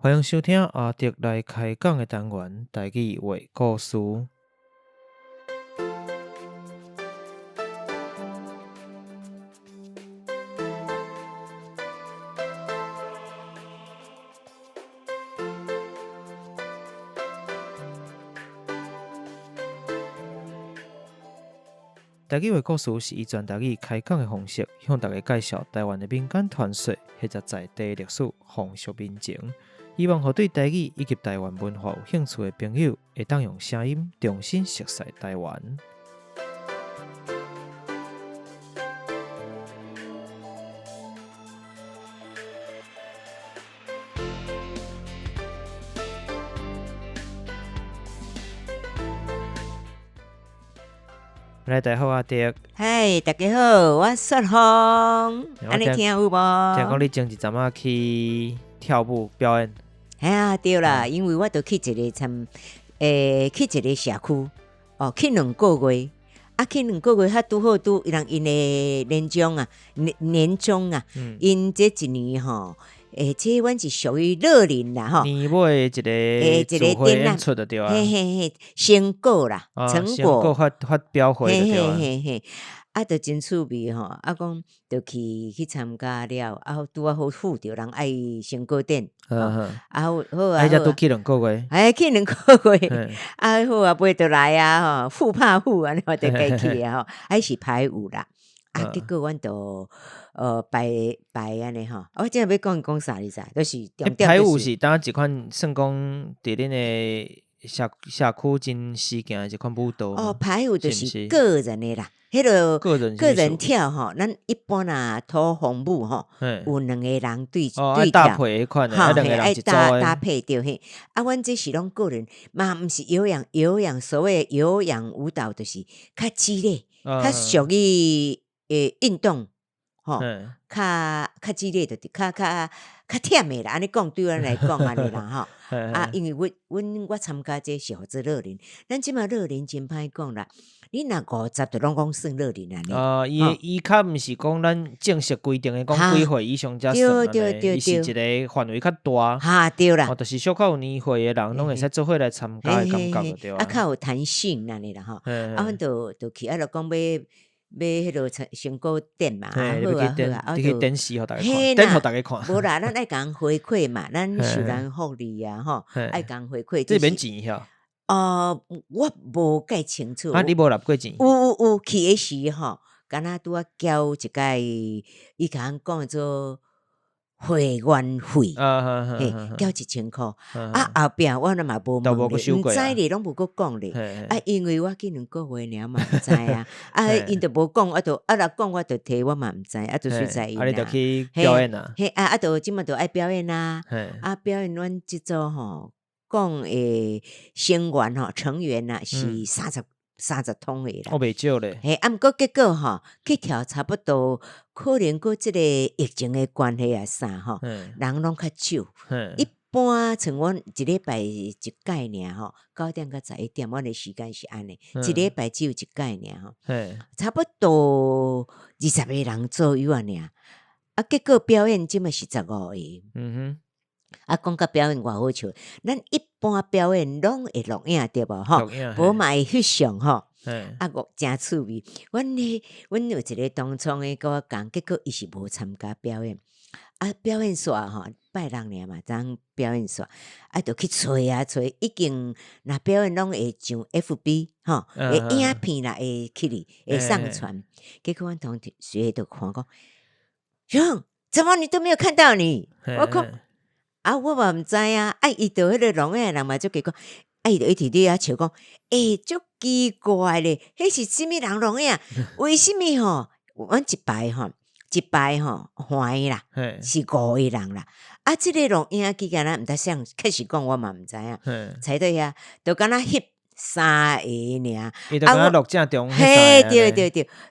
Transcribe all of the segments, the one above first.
欢迎收听阿迪来开讲的单元台语话故事。台语话故事是以全台语开讲的方式，向大家介绍台湾的民间传说或者在地历史、风俗民情。希望和对台语以及台湾文化有兴趣的朋友，会当用声音重新熟悉台湾。来，大家好，阿迪。嗨，大家好，我雪红，安尼听有无？听讲你前一阵仔去跳舞表演。哎呀，对啦，因为我都去一个去一个社区，去2个月，去2个月，拄好人因的年终啊，因这一年吼，这阮是属于乐龄啦吼，年尾一个聚会演出就对啊，嘿，成果啦，成果发表会就对啊，嘿。就真趣味吼，讲就去参加了，拄啊好赴着人爱成果展，好啊，才拄去2个月，去2个月，好啊，买倒来啊吼，富怕富安尼我就该去啊吼，还是排舞啦，结果阮就排安尼吼，我真要讲啥你知？就是重点排舞是当一款算讲伫恁的社区真实行的一款舞蹈。排舞就是个人的啦。迄个个人跳吼，咱一般土风舞吼，有2个人对跳，搭配迄款的，2个人一组的搭配着嘿。阮这是拢个人，嘛毋是有氧，所谓有氧舞蹈就是较激烈，较属于运动吼，较激烈的，较忝的啦。安尼讲对阮来讲安尼啦吼。因为我参加这是合作乐龄，咱即马乐龄真歹讲啦。你若50就拢讲算乐龄安尼。伊较毋是讲咱正式规定的讲几岁以上才算安尼，伊是一个范围较大。对啦。就是小可有年岁的人，拢会使做伙来参加的感觉对啊。较有弹性安尼啦吼。阮就去就讲要迄落成果展嘛，好啊，你去展示互大家看，展互大家看。无啦，咱爱共回馈嘛，咱受人福利啊吼，爱共回馈。这免钱遐。我无介清楚。你无纳过钱？有去的时吼，敢若拄交一届，伊甲咱讲做会员费，交1000块。后壁我嘛无问咧，毋知咧，拢无搁讲咧。因为我去2个月尔嘛，毋知啊。因都无讲，若讲我就提，我嘛毋知，就随在因啦。你就去表演啊？就即马就爱表演啊。表演阮即组吼。讲成员吼，成员呐是30通的啦，袂少咧。毋过结果吼，去跳差不多，可能过即个疫情的关系啊啥吼，人拢较少。一般像阮一礼拜一届尔吼，9点到11点，阮的时间是安尼，一礼拜只有一届尔吼，差不多20个人左右啊尔。结果表演即嘛是15个。讲到表演偌好笑，咱一般表演拢会录影对无吼？无嘛会翕相吼。真趣味。阮有一个同窗的甲我讲，结果伊是无参加表演。表演煞吼，拜六尔嘛，当表演煞，就去找，已经若表演拢会上 FB 吼，会影片啦，会去哩，会上传。结果阮同学就看讲，熊，怎么你都没有看到你？我讲。我嘛毋知啊，伊就迄个录影人嘛，就结果，伊就一直咧笑讲，足奇怪咧，迄是啥物人录影？为什么吼？阮一排吼，欢啦，是5个人啦。即个录影机敢若毋知啥，确实讲我嘛毋知影。猜对啊，就敢若翕3个尔。伊就敢若录正中。对，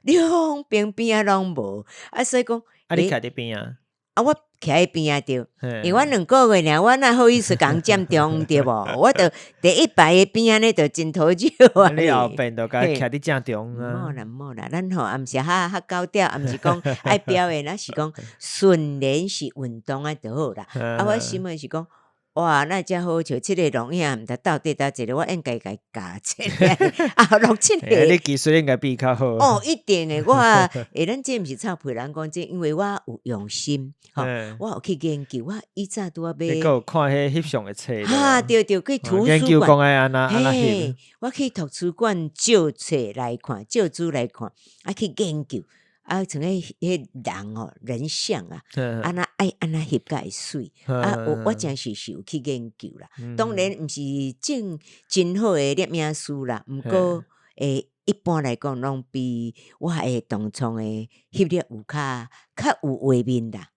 两边拢无。所以讲，你徛伫边啊？我徛喺边啊，对，因为我2个月尔，我哪好意思讲占中对无？我就第一排的边啊，呢就真讨少啊。你后边就甲徛伫正中啊。冇啦，咱吼毋是较高调，毋是讲爱表演，是讲纯然是运动啊就好啦。我心里是讲，哇，那遮好笑，即个录影毋知到底倒一个，我应该甲伊教一下啊，录即个。你技术应该比较好。哦，一定诶，我咱这毋是臭屁人讲，这因为我有用心，吼，我有去研究，我以前拄啊你有看迄翕相诶册？哈，对，去图书馆研究讲安那翕。我去图书馆借册来看，借书来看，啊去研究。啊，像迄人哦，人像啊，安那爱安那翕甲会水啊！我真是有去研究啦。当然毋是真好诶摄影师啦，毋过一般来讲，拢比我诶当初诶翕摄有较有画面啦。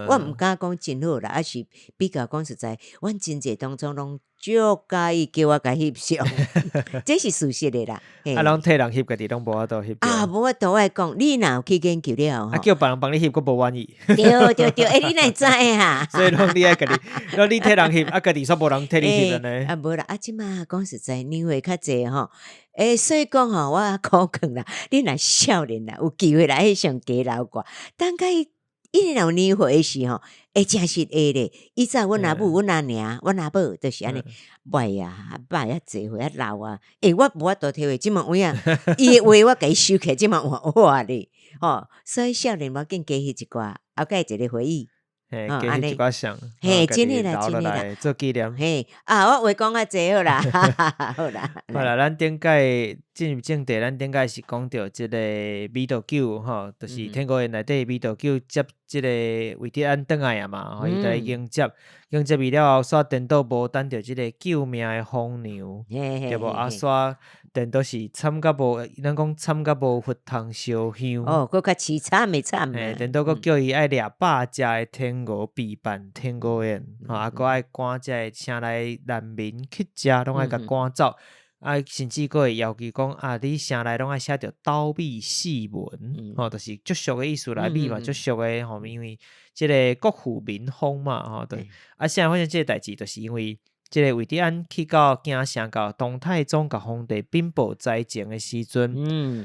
我毋敢讲真好啦，还是比较讲实在，阮真济当中拢足介意叫我甲翕相，这是事实的啦。啊，拢替人翕，家己拢无法度翕。啊，无法度爱讲，你若有去研究了吼，叫别人帮你翕，佫无愿意。对，你哪会知哈？所以拢你爱家己，你替人翕，啊，家己煞无人替你翕呢。啊，无啦，啊，即马讲实在，年岁较济吼。所以讲吼，我苦劝啦，你若少年啦，有机会来翕相加留挂，等甲伊若有年岁诶时吼，真是会咧。以前阮阿母、阮阿娘、阮阿母都是安尼，袂啊，爸遐济岁啊老啊，我无法度体会，即满有影，伊诶话我甲伊收起，即满哇咧，吼，所以少年我紧加翕一寡，后盖一个回忆。加翕一寡相，真诶啦，真诶啦，做纪念。我话讲较济好啦，好啦。好啦，咱顶届进入正题，咱顶届是讲到即个美道九吼，就是天国园内底美道九接即个韦德安倒来啊嘛，吼，伊在迎接伊了后，煞颠倒无等着即个救命诶红娘，对无？啊，煞颠倒是惨甲无，咱讲惨甲无佛通烧香。哦，佫较凄惨诶惨。颠倒佫叫伊爱掠百只诶天鹅备办天国宴，吼，啊，佫爱赶即个城内难民去食，拢爱甲赶走。啊，甚至佫会要求讲啊，你城内拢爱写着刀笔细文，吼，就是足俗诶意思来比嘛，足俗诶吼，因为即个国富民丰嘛，吼，对。啊，现在发生即个代志，就是因为即个韦德安去到京城到唐太宗甲皇帝禀报灾情诶时阵，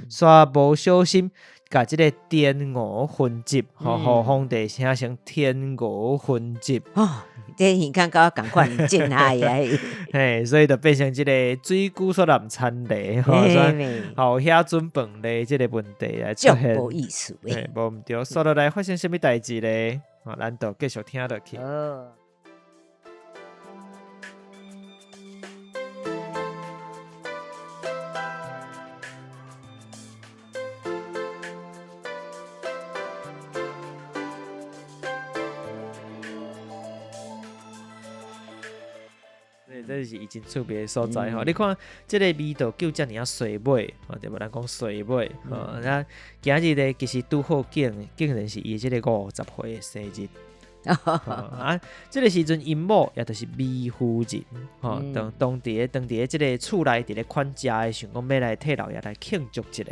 煞无小心，甲即个天鹅混集，吼，互皇帝写成天鹅混集。这耳孔甲我共款真嗨啊！嘿，所以就变成即个水久煞难参例，吼，所以后遐准饭咧，即个问题来出现。无意思诶，无毋对，说落来发生什么代志咧？咱就继续听落去。这是已经出名的所在吼，你看这个味道叫遮尔啊水尾，对无？咱讲水尾，那今日咧其实拄好竟然是伊这个50岁的生日。啊，这个时阵因某也就是美夫人，吼，当伫这个厝内伫咧款食的，想讲要来替老爷来庆祝一下。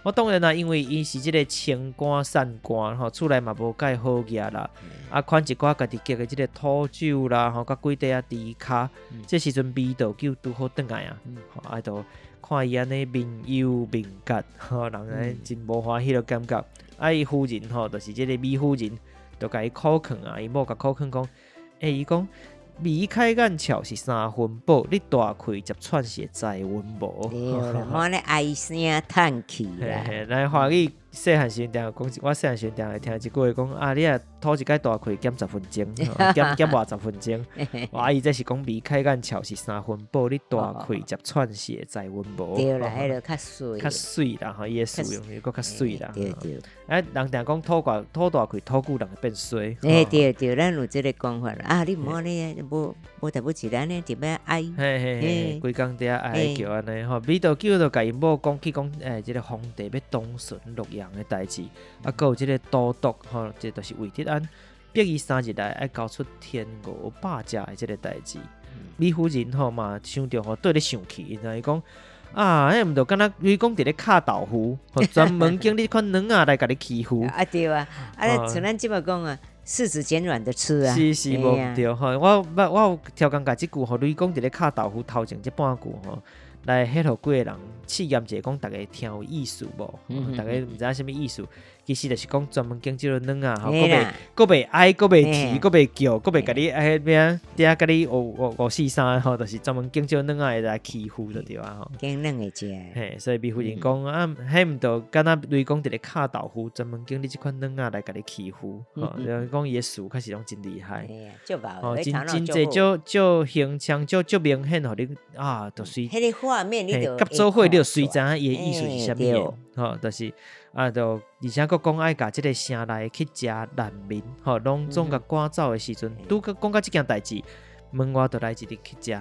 我当然啦，因为伊是这个清官散官，吼，厝内嘛无介好嘢啦，啊，款一寡家己结的这个土酒啦，吼，甲几块啊猪脚，这时阵味道叫拄好转来啊，啊，就看伊安尼面幽面结，吼，人安真无欢喜的感觉。啊，伊夫人吼，就是这个美夫人。就甲伊苦劝啊，伊某甲苦劝讲，伊讲眉开眼笑是三分宝，你大开接喘是再温无。对啦，莫咧唉声叹气啦。来华语细汉时阵讲，我细汉时阵会听一句话讲啊，你啊吐一解大开减10分钟，减20分钟。我伊这是讲眉开眼笑是三分宝，你大开接喘是再温无。对啦，迄个较水，较水啦，吼，伊个使用伊个较水啦。对对。人定讲吐大开吐久人会变衰。对，咱有这个讲法啦。啊，你莫咧，无代不起咱咧，特别爱。规工伫遐爱叫安尼吼，美道九就甲因某讲起讲，即个皇帝要东巡洛阳的代志，啊，还有即个都督吼，这就是韦德安逼伊3日内爱交出天鹅百只的即个代志。美夫人吼嘛，想着吼对咧生气，因为伊讲啊，迄毋着敢若你讲伫咧敲豆腐，吼专门经你款卵来甲你欺负。啊对啊，像咱即摆讲啊。柿子捡软的吃啊！是无毋对吼，我有超工甲即句吼，你讲伫咧敲豆腐头前即半句吼，来迄互几个人试验者讲，大家听有意思无？大家毋知影什么意思？其实就是讲专门拣即落软啊，吼，佫袂爱，佫袂啼，佫袂叫，佫袂甲你迄边嗲甲你543吼，就是专门拣即落软啊来欺负就对啊吼。拣软诶食。嘿，所以美夫人讲啊，迄毋着敢若类讲伫咧敲豆腐，专门拣你即款软啊来甲你欺负，吼，就是讲伊诶术确实拢真厉害。哦，真侪就形象就明显，互你啊，就随迄个画面，你就合作伙，你就随知影伊诶意思是啥物吼，就是啊，就而且佫讲爱甲即个城内去食难民，吼，拢总甲赶走诶时阵，拄讲到即件代志，门外就来一日去食。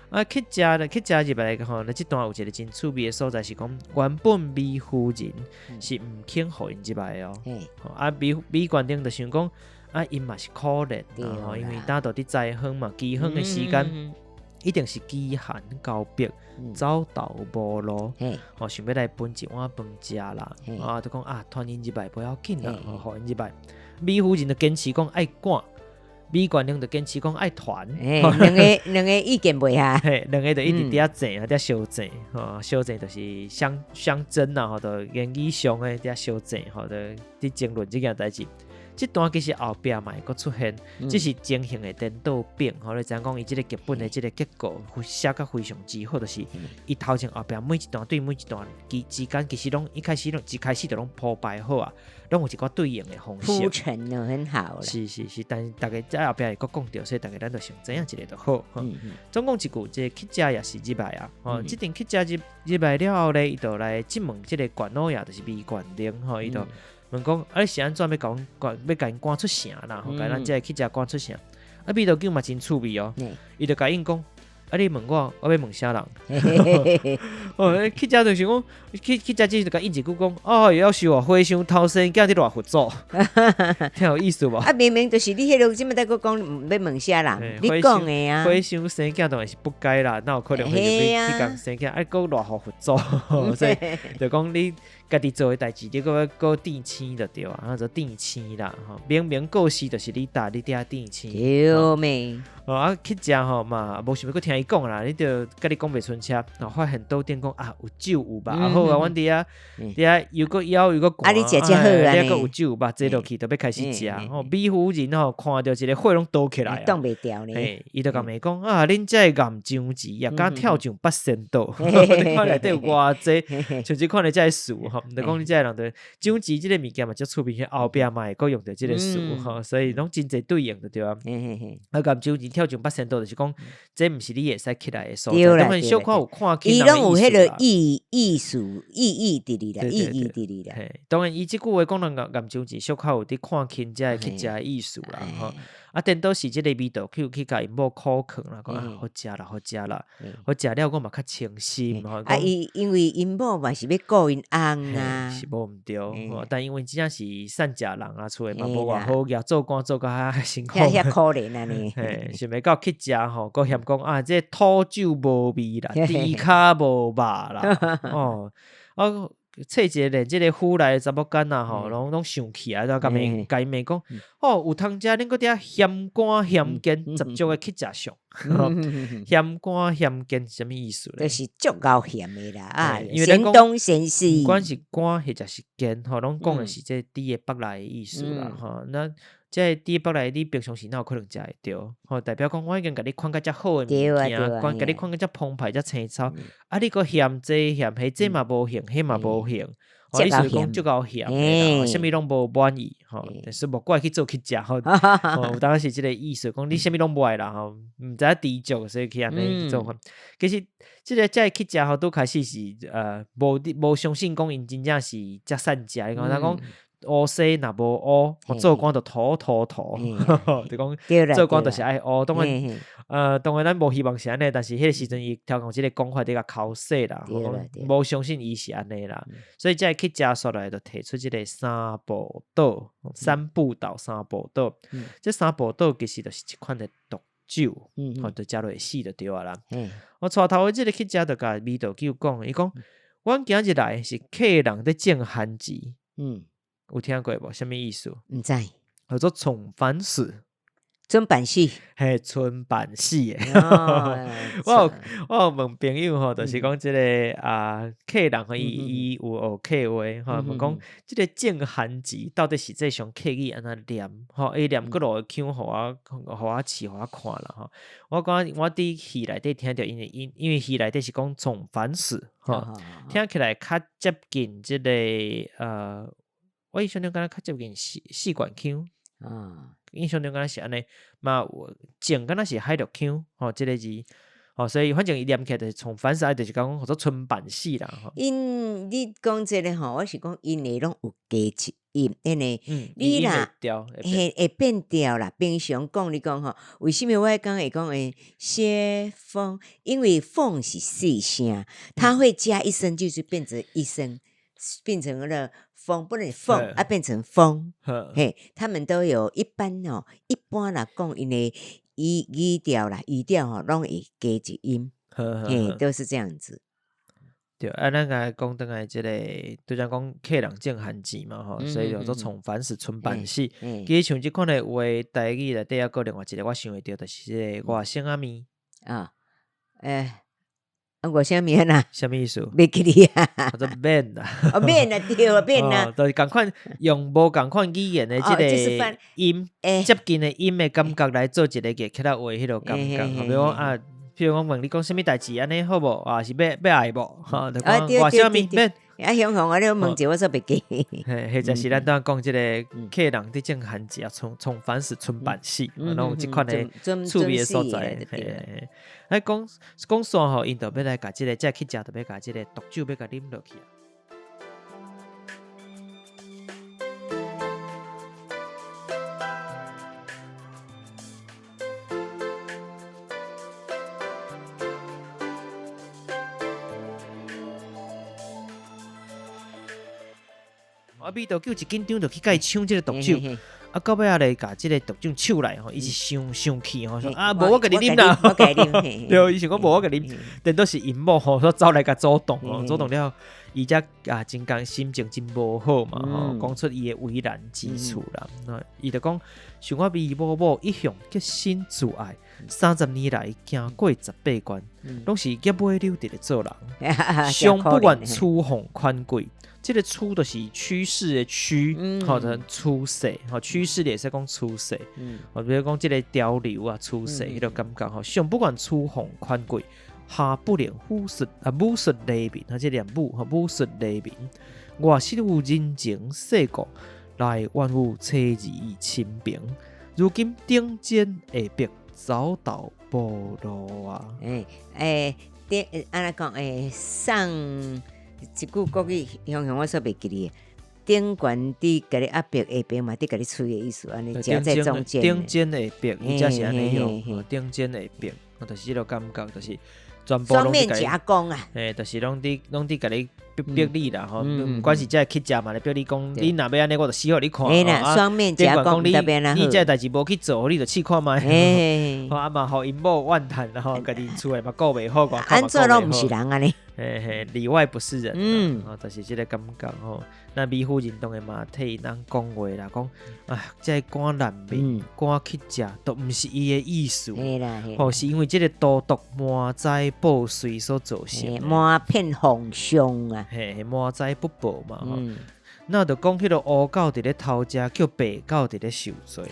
啊，去食入来个吼，即段有一个真趣味诶所在是讲，原本美夫人是毋肯互因入来哦。啊，美县长就想讲。啊，因嘛是可怜，因为呾到伫灾荒嘛，饥荒的时间，一定是饥寒交迫，走投无路，想要来分一碗饭食啦。啊，就讲啊，团因入来不要紧啦，互因入来。美夫人就坚持讲爱赶，美县长就坚持讲爱团。两个意见袂合，两个就一直伫遐争，伫遐相争，相争就是相争啦，就言语上诶伫遐相争，就伫争论即件代志。这段其实后壁嘛会佫出现，只是情形的颠倒变。你知影讲伊即个剧本的即个结构写甲非常之好，就是伊头前后壁每一段对每一段之间，其实拢一开始就拢铺排好啊，拢有一寡对应的方式。铺陈得很好了。是，但是大家在后壁会佫讲到，所以大家咱就想知影一个就好。总共一句，这去食也是入来啊。即阵去食入来了后咧，伊就来质问即个管老爷，就是美县长，伊就。问讲，啊，你是安怎要甲因赶出城啦？甲咱即个去食赶出城。啊，美道久嘛真趣味哦。伊就甲因讲，啊，你问我要问啥人？去食就想讲，去食即就甲应一句讲，哦，要是我花香偷生，叫你偌合作，挺有意思无？啊，明明就是你迄落即么在佫讲要问啥人？你讲的啊？花香生囝当然是不该啦，哪有可能会去讲生囝？啊，佫偌好合作，所以就讲你。家己做的代志，你佫垫青就对啊，就垫青啦，明明故事就是你搭你伫遐垫青，对咩？啊去食吼嘛，无想要佫听伊讲啦，你就甲你讲袂顺车，发现倒店讲啊有酒有肉，好啊，阮伫遐又佫枵又佫寒，你食遮好啊，你佫有酒有肉，坐落去就要开始食，美夫人看到一个火拢倒起来，挡袂掉呢，伊就甲咪讲啊，恁遮个岩浆子也敢跳上8000度，你看内底有偌济，像即款的遮树吼。就讲你这人对姜子这个物件嘛，就出名后壁嘛会佫用到这个树所以拢真侪对应的对啊。啊，咁姜子跳上8000度，就是讲这毋是你会使起来的所在。当然小可有看起伊拢有迄个艺术意义伫里啦，意义伫里啦。当然，伊即句话讲人岩姜子小可有伫看轻才会去食的艺术啦，吼。啊，颠倒是即个味道，去甲因某口劝啦，讲好食啦，好食啦，好食了我嘛较清心。啊，因为因某嘛是要顾因翁啊，是无毋对，但因为真正是善食人啊，厝诶嘛无偌好，也做官做甲较辛苦，遐可怜啊呢。想要到去食吼，佫嫌讲啊，这土酒无味啦，猪骹无肉啦，啊。册一个连即个府内查某囡仔吼，拢生气啊！就甲伊骂讲，有通食恁搁伫遐嫌肝嫌奸，十足诶去食上。嫌肝嫌奸什么意思咧？就是足够嫌诶啦啊！嫌东嫌西，不管是肝或者是奸，拢讲诶是这猪诶腹内诶意思啦。那这猪腹内你平常时哪有可能食会着？代表讲我已经甲你看甲遮好诶物件，甲你看甲遮澎湃遮青草，啊你搁嫌这嫌迄，这嘛无嫌，迄嘛无嫌。意思讲足够嫌诶，啥物拢无满意，但是无怪去做去食，有当时即个意思讲你啥物拢无爱啦，毋知影知足，所以去安尼做法。其实即个才去食拄开始是无相信讲因真正是遮善食，你讲乌西若无乌，做官就土，就讲做官就是爱乌。当然咱无希望是安尼，但是迄个时阵伊调讲即个讲法伫甲考试啦，无相信伊是安尼啦，所以才去食煞来就提出即个三步倒，三步倒三步倒。这三步倒其实就是一款的毒酒，就食落会死就对啊啦。我带头的即个去食就甲味道叫讲，伊讲阮今日来是客人伫种番薯。有听过无？什么意思？毋知，叫做宠番薯。春版戏，嘿，春版戏诶。哦我有问朋友吼，就是讲即个客人吼，伊有学客话吼，问讲即个正汉字到底实际上客语安怎念吼？伊念几落腔，互我试，互我看啦吼。我讲我伫戏内底听着，因为戏内底是讲从反史吼，听起来较接近即个我印象中敢若较接近四管腔。印象中敢若是安尼，嘛正敢若是海陆腔吼，即个字吼，所以反正伊念起来就是从反式，就是讲叫做春版戏啦吼。你讲即个吼，我是讲因诶拢有加一音，因为你啦会变调啦。平常讲你讲吼，为什么我讲会讲诶歇风？因为风是细声，它会加一声，就是变成一声，变成了。风不能凤变成风，嘿，他们都有一般啦讲因的语调啦，语调吼，拢会加一音，嘿，都是这样子。对，咱个讲倒来，即个就像讲客人正汉字嘛吼，所以叫做从凡是春版戏。其实像即款的话，台语内底还有另外一个我想会到，就是即个外省仔面外省面啊？什么意思？袂记哩啊？或者面啦？面啊，对啊，面啊，就是共款用无共款语言的即个音接近的音的感觉来做一个其他话迄落感觉。比如讲譬如讲问你讲什么代志安尼好无？是要爱无？就讲外省面面。香港我咧问者，我说袂记。或者是咱当讲即个客人伫正汉字从凡是春版戏，拢有即款的趣味的所在。讲煞吼，因就要来甲即个，再去食就要甲即个毒酒要甲啉落去。味道叫一紧张，就去甲伊抢即个毒酒，到尾来甲即个毒酒抢来吼，伊是生气吼，说无我甲你啉啦，我甲你啉，对，伊想讲无我甲你啉，但都是因某吼，说走来甲阻挡吼，阻挡了，伊则真讲心情真无好嘛吼，讲出伊的为难之处啦，伊就讲，想我为某一向决心自爱，30年来行过18关，拢是结尾了直咧做人，上不愿处逢款贵。这个出就是趋势的趋，或者出世，趋势也是讲出世，比如讲这个潮流啊，出世迄个感觉吼，上不管出红宽贵，下不连武术黎明，这两武术黎明，外室有人情世故，内万物车仪清平，如今顶尖下壁走到无路啊！安尼讲上。一句国语，香港我说袂记哩。顶悬伫甲你压迫，下边嘛伫甲你吹的意思，安尼夹在中间。顶尖下壁，伊才是安尼用。顶尖下壁，就是迄个感觉，就是全部双面夹攻啊！就是拢伫甲你逼你啦，吼，不管是这去食嘛，来逼你讲，你若要安尼，我就死互你看。双面夹攻，你这代志无去做，你就试看觅。嘛，互因某怨叹，然后家己厝诶嘛顾袂好，安怎拢毋是人安尼？里外不是人，就是这个感觉吼。那美妇认同的嘛，替因人讲话啦，讲这赶难民赶去食，都毋是伊的意思，吼，是因为这个毒毒满载报税所造成，满片风霜啊，满载不报嘛，吼。那就讲迄个乌狗伫咧偷食，叫白狗伫咧受罪。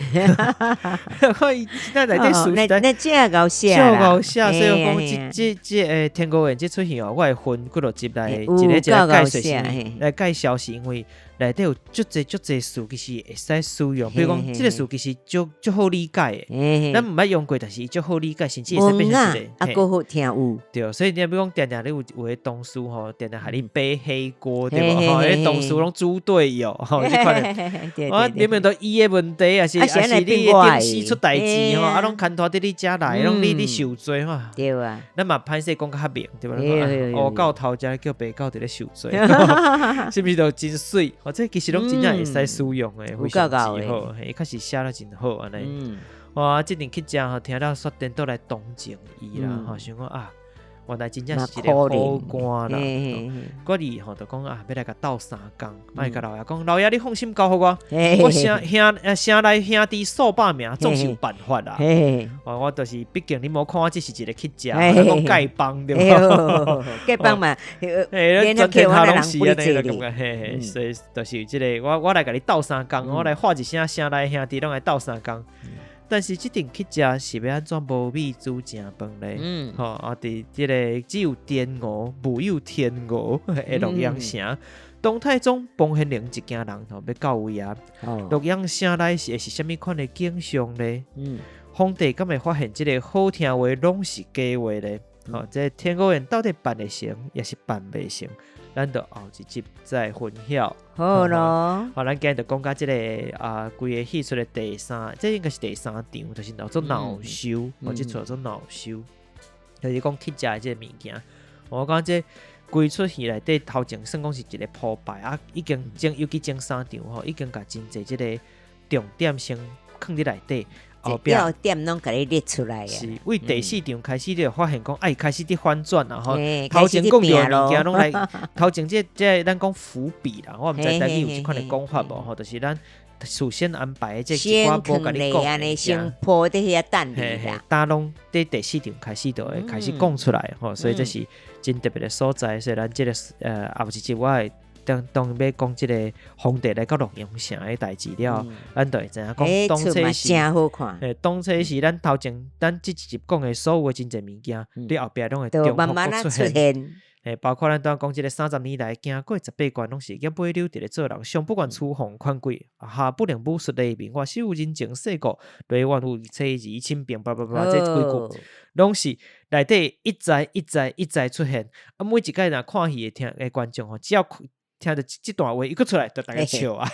那内底属那真搞笑啦，超搞笑！所以讲这天国人这出戏哦，我会分几落集来一个介绍来介绍，是因为内底有足侪事其实会使使用，比如讲这个事其实足好理解的，咱毋捌用过，但是足好理解，甚至会使变成一个够好听有。对，所以你比如讲定定你有诶同事吼，定定害你背黑锅对无？吼，迄同事拢猪队友吼，你看咧，明明都伊诶问题，也是你诶电视出代志吼，拢牵拖伫你遮来，拢你受罪吼。对啊，咱嘛歹势讲较较明对无？乌狗偷食叫白狗伫咧受罪，是毋是都真水？这其实拢真正会使使用诶，非常之好，伊确实写得真好安尼。哇，即阵去食吼，听到雪电倒来同情伊啦，吼，想讲原来真正是一个好官啦。我哋吼就讲啊，要来甲斗3工，卖甲老爷讲，老爷你放心交互我城内兄弟数百名，总是有办法啦。我就是毕竟你无看我只是一个去食，讲丐帮对无？丐帮嘛，全天下拢是安尼个感觉，所以就是即个我来甲你斗3工，我来喊一声城内兄弟拢来斗3工。但是即阵去食是要安怎无米煮成饭咧？伫即个只有天鹅，无有天鹅的洛阳城。东太宗彭显灵一家人要到位啊！洛阳城内是啥物款的景象咧？皇帝敢会发现即个好听话拢是假话咧？这天鹅宴到底办得成，也是办袂成？咱就后一集再分晓。好咯，咱今日就讲到这个规个戏出的第3，这应该是第3场，就是叫做恼羞，这出叫做恼羞，就是讲去食的这个物件。我讲这规出戏内底头前算讲是一个铺排啊，已经尤其前3场已经甲真侪这个重点先放伫内底。要点拢甲你列出来啊！是为第4场开始，你就发现讲，开始伫反转啦，吼，头前讲到物件拢来，头前这咱讲伏笔啦，我毋知台语有即款的讲法无吼，就是咱事先安排的这几寡无甲你讲，先铺伫遐等你啦，大拢伫第4场开始就会开始讲出来吼，所以这是真特别的所在，所以咱这个后一集我会。当要讲即个皇帝来到洛阳城的代志了，咱就会知影讲当初是真好看。当初是咱头前咱这一集讲的所有的真侪物件，你后壁拢会重复出现。包括咱当讲即个30年来行过18关，拢是叶尾柳伫咧做人，上不管粗红宽贵，下不能不说雷鸣，我手人情世故，雷万物切宜轻便，叭叭叭，这几句拢是内底一再出现。每一届若看戏的观众只要听到这段话一个出来，就大家笑啊！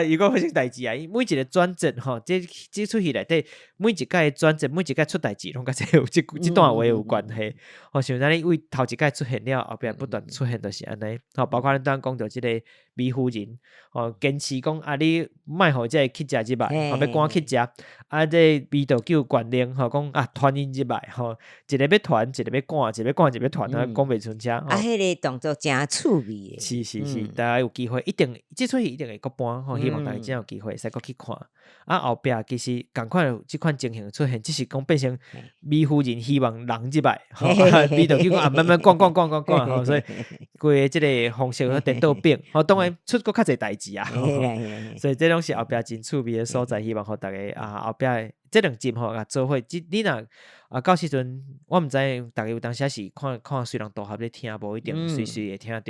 如果发生代志啊，每一个转折吼，这出戏内底每一届转折，每一届出代志，拢甲这段话有关系。像咱为头一届出现了，后边不断出现就是安尼。包括咱当讲到这个美夫人，坚持讲你莫互这去食即摆，要赶去食。这味道叫管令，讲团因即摆，一个要团，一个要赶，一个要赶，一个要团，讲袂出声。迄个动作真趣味。是，大家有机会一定，这出戏一定会搁搬，希望大家真有机会使搁去看。后壁其实同款有这款情形出现，只是讲变成美夫人希望人即摆，味道叫讲慢慢赶，所以规个这个方式和颠倒变，当然出搁较侪代志啊。所以这拢是后壁真趣味的所在，希望互大家后壁这2集做伙，你若到时阵我毋知大家有当时是看虽然大合咧听，无一定随会听到。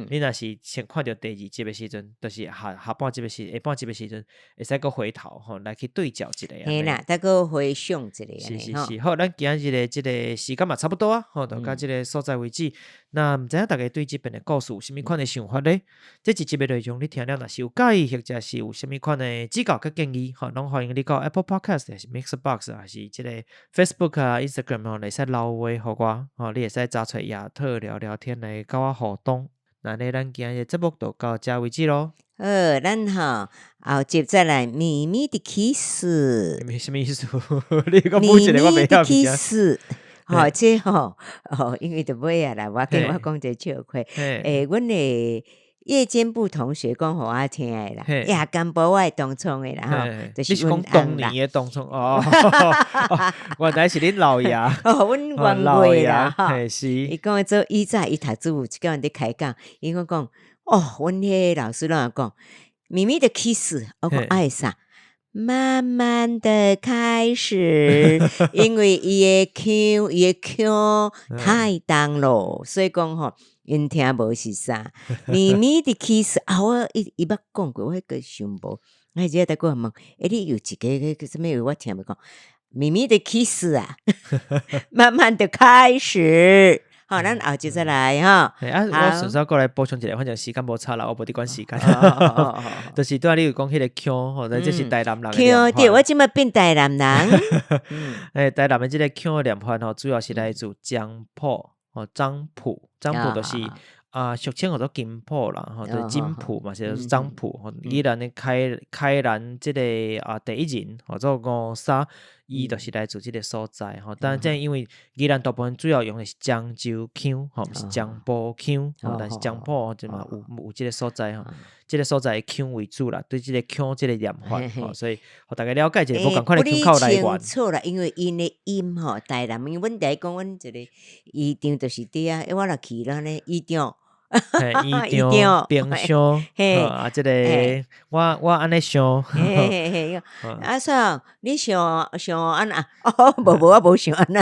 你若是先看到第2集的时阵，就是下半集的时，下半集的时阵，会使搁回头来去对照一下。嘿啦，再搁回想一下。是。好，咱今日的这个时间嘛差不多啊，就到这个所在为止。那毋知影大家对这边的故事有啥物款的想法咧？这一集的内容你听了若是有介意，或者是有啥物款的指教甲建议，拢欢迎你到 Apple Podcast 还是 Mixbox 还是这个 Facebook 啊 Instagram 来使留话互我，你会使找出来亚特聊聊天来甲我互动。那咱今日节目就到这为止咯。咱后集再来秘密的 kiss。什么意思？你讲每一个我袂晓kiss。这因为就尾啊啦，我跟我讲一个笑话。阮的夜间部同学讲互我听的啦，夜间部我同窗的啦，就是讲当年的同窗哦。原来是恁老爷，阮老爷啦，是。伊讲做以前伊读书有一个人伫开讲，伊讲阮迄个老师拢讲秘密的 kiss， 我讲爱啥？慢慢的开始，因为伊的腔太重咯，所以讲因听无是啥。秘密的 kiss 我伊捌讲过，我迄个想无。我只在讲问，你有一个什么话我听无讲？秘密的 kiss 啊，慢慢的开始。好，咱后集再来我顺便过来补充一下，反正时间无差啦，我无伫管时间。就是对你有讲迄个腔，或者这是台南人的腔。对，我即摆变台南人。台南的这个腔的念法主要是来自江浦漳浦就是俗称叫做金浦啦，就是金浦嘛，是漳浦。宜兰的开兰这个第一人，叫做53，伊就是来自即个所在吼。当然，这因为宜兰大部分主要用的是漳州腔吼，毋是漳埔腔吼，但是漳埔就嘛有即个所在吼，即个所在的腔为主啦，对即个腔即个念法吼，所以互大家了解一下无共款的腔口来源。错啦，因为因的音吼，台南，因为阮第一讲阮一个医场就是伫啊，我若去了呢医场。医场、冰箱，即个我安尼想，啊，说你想安那？无我无想安那。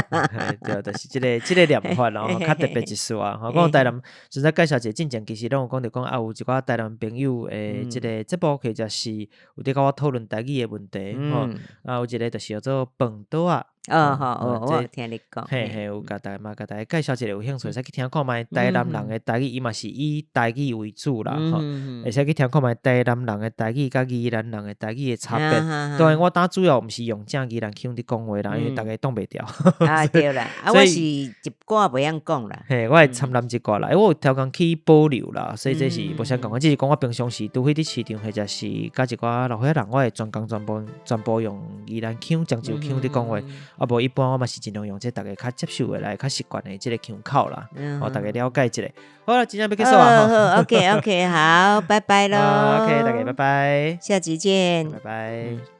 对，就是即个念法咯，较特别一丝啊。讲台南，现在介绍一下进前，其实拢有讲着讲啊，有一寡台南朋友诶，即个节目或者是有伫甲我讨论台语诶问题，啊，有一个就是叫做饭岛啊。我有听你讲，有甲大家介绍一下，有兴趣使去听看觅台南人的台语，伊嘛是以台语为主啦，会使去听看觅台南人的台语甲宜兰人的台语的差别。当然，我主要毋是用正宜兰腔伫讲话啦，因为大家挡袂掉。对啦，我是一寡袂晓讲啦。我会参南一寡啦，我有调工去保留啦，所以这是无啥讲的，只是讲我平常时拄去伫市场或者是甲一寡老伙人，我会全部用宜兰腔、漳州腔伫讲话。啊，无一般我嘛是尽量用这大家较接受的来较习惯的这个腔口啦，大家了解一下。好了，今天要结束啊。OK，好，拜拜咯。OK，大家拜拜，下集见，拜拜。